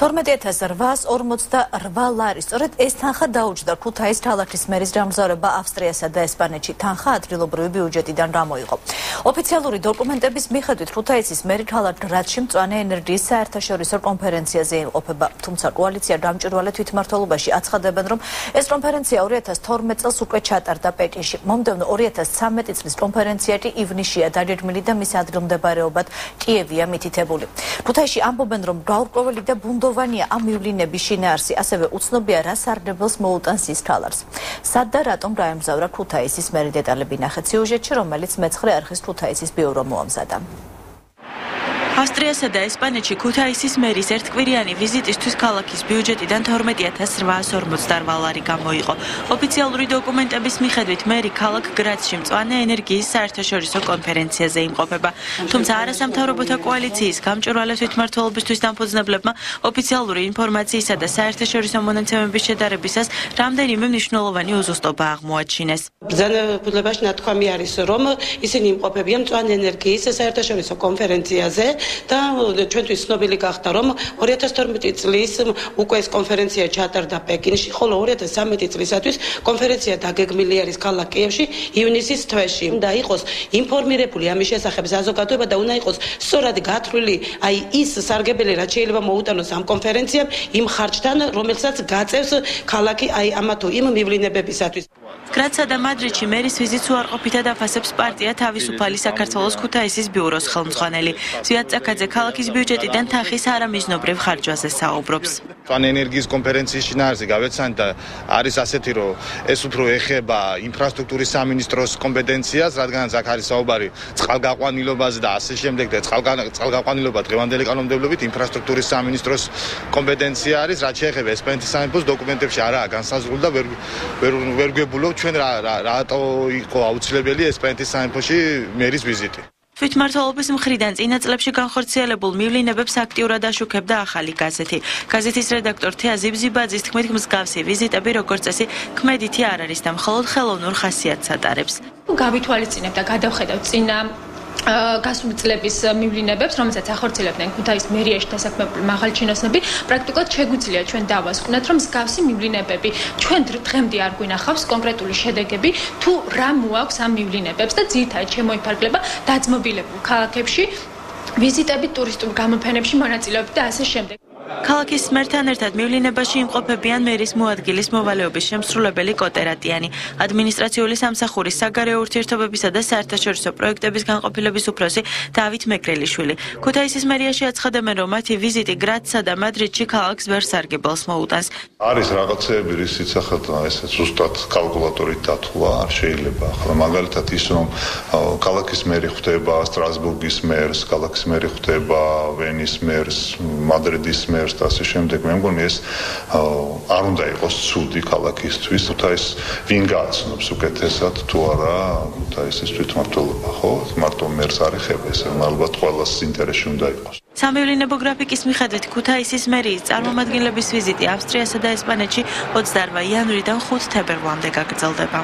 12,848 ლარი. სწორედ ეს თანხა დაუჯდა ქუთაის ქალაქის მერის გამგზავრება ავსტრიასა და ესპანეთში. თანხა ადგილობრივი ბიუჯეტიდან გამოიღო. ოფიციალური დოკუმენტების მიხედვით ქუთაისის მერი ქალაქ გრაცში მწვანე ენერგიის საერთაშორისო კონფერენციაზე იმყოფება. თუმცა კოალიცია გამჭვირვალე თვითმმართველობაში აცხადებენ, რომ ეს კონფერენცია 2012 წელს უკვე ჩატარდა პეკინში. მომდევნო 2013 წლის კონფერენცია კი ივნისშია დაგეგმილი და მის ადგილმდებარეობად კიევია მითითებული. ქუთაისში ამბობენ, რომ გაურკვეველი და ბუნდოვანია ამ მივლინების შინაარსი, ასევე უცნობია რა სარგებელს მოუტანს ის ქალაქს. სად და რატომ გაემგზავრა ქუთაისის მერი, დეტალები ნახეთ სიუჟეტში, რომელიც მეცხრე არხის ქუთაისის ბიურო მოამზადა. ავსტრიასა და ესპანეთში ქუთაისის მერის ერთკვირიანი ვიზიტისთვის ქალაქის ბიუჯეტიდან 12,848 ლარი გამოიყო. ოფიციალური დოკუმენტების მიხედვით მერი ქალაქ გრაცში მწვანე ენერგიის საერთაშორისო კონფერენციაზე იმყოფება. თუმცა არასამთავრობოთა კოალიციის გამჭვირვალე თვითმმართველობისთვის დამფუძნებლებმა ოფიციალური ინფორმაციისა და საერთაშორისო მონაცემების შედარებისას რამდენიმე მნიშვნელოვანი უზუსტობა აღმოაჩინეს. ბრძანებულებაში ნათქვამი არის, რომ ისინი იმყოფებიან მწვანე ენერგიის საერთაშორისო კონფერენციაზე. და ჩვენთვის ცნობილი გახდა, რომ 2012 წლის უკვე ეს კონფერენცია ჩატარდა პეკინში, ხოლო 2013 წლისათვის კონფერენცია დაგეგმილი არის ქალაქ კიევში ივნისის თვეში. უნდა იყოს ინფორმირებული ამის შესახებ საზოგადოება და უნდა იყოს სწორად გათვლილი ის სარგებელი, რაც შეიძლება მოუტანოს ამ კონფერენციამ იმ ხარჯთან, რომელსაც გაწევს ქალაქი ამა თუ იმ მივლინებებისათვის. გრაცსა და მადრიდში მერის ვიზიტს უარყოფითად აფასებს პარტია თავისუფალი საქართველოს ქუთაისის ბიუროს ხელმძღვანელი. ზვიად წაკაძე ქალაქის ბიუჯეტიდან თანხის არამიზნობრივ ხარჯვაზე საუბრობს. მწვანე ენერგიის კონფერენციის შინაარსი გავეცანი და არის ასეთი, რომ ეს უფრო ეხება ინფრასტრუქტურის სამინისტროს კომპეტენციას, რადგანაც აქ არის საუბარი წყალგაყვანილობაზე და ასე შემდეგ და წყალგაყვანილობა დღევანდელი კანონმდებლობით ინფრასტრუქტურის სამინისტროს კომპეტენცია არის, რაც შეეხება ესპანეთის სამეფოს დოკუმენტებში არაა განსაზღვრული და ვერ გვებულობ ჩვენ რატო იყო აუცილებელი ესპანეთის სამეფოში მერის ვიზიტი. თვითმმართველობის მხრიდან წინა წლებში განხორციელებულ მივლინებებს აქტიურად აშუქებდა ახალი გაზეთი. გაზეთის რედაქტორ თეა ზიბზიბაძის თქმით, მსგავსი ვიზიტები როგორც წესი ქმედითი არ არის და მხოლოდ ხელოვნურ ხასიათს ატარებს. გავითვალისწინებ და გადავხედავ წინა გასული წლების მივლინებებს, რომელსაც ახორციელებდნენ ქუთაის მერიაში დასაქმებული მაღალჩინოსნები, პრაქტიკულად შეგვიძლია ჩვენ დავასკვნათ, რომ მსგავსი მივლინებები ჩვენ დღემდე არ გვინახავს კონკრეტული შედეგები, თუ რა მოაქვს ამ მივლინებებს და ძირითადად შემოიფარგლება დაძმობილებულ ქალაქებში, ვიზიტები ტურისტულ გამოფენებში მონაწილეობით და ასე შემდეგ. ქალაქის მერთან ერთად მივლინებაში იმყოფებიან მერის მოადგილის მოვალეობის შემსრულებელი კოტერატიანი, ადმინისტრაციული სამსახურის საგარეო ურთიერთობებისა და საერთაშორისო პროექტების განყოფილების უფროსი დავით მეგრელიშვილი. ქუთაისის მერიაში აცხადებენ, რომ მათი ვიზიტი გრაცსა და მადრიდში ქალაქს ვერ სარგებელს მოუტანს. არის რაღაცეები, რისიც ახლა ესე ზუსტად კალკულატორით დათვლა არ შეიძლება. ახლა მაგალითად ის, რომ ქალაქის მერი ხვდება სტრასბურგის მერს, ქალაქის მერი ხვდება ვენის მერს, მადრიდის მერს და ასე შემდეგ. მე მგონი ეს არ უნდა იყოს ცუდი ქალაქისთვის. ქუთაის ვინ გააცნობს უკეთესად თუ არა ქუთაისის თვითმმართველობა, ხო? მარტო მერს არ ეხება, ეს ალბათ ყველას ინტერესში უნდა იყოს. სამევლინებო გრაფიკის მიხედვით ქუთაისის მერიის წარმომადგენლების ვიზიტი ავსტრიასა და ესპანეთში 28 იანვრიდან 5 თებერვლამდე გაგრძელდება.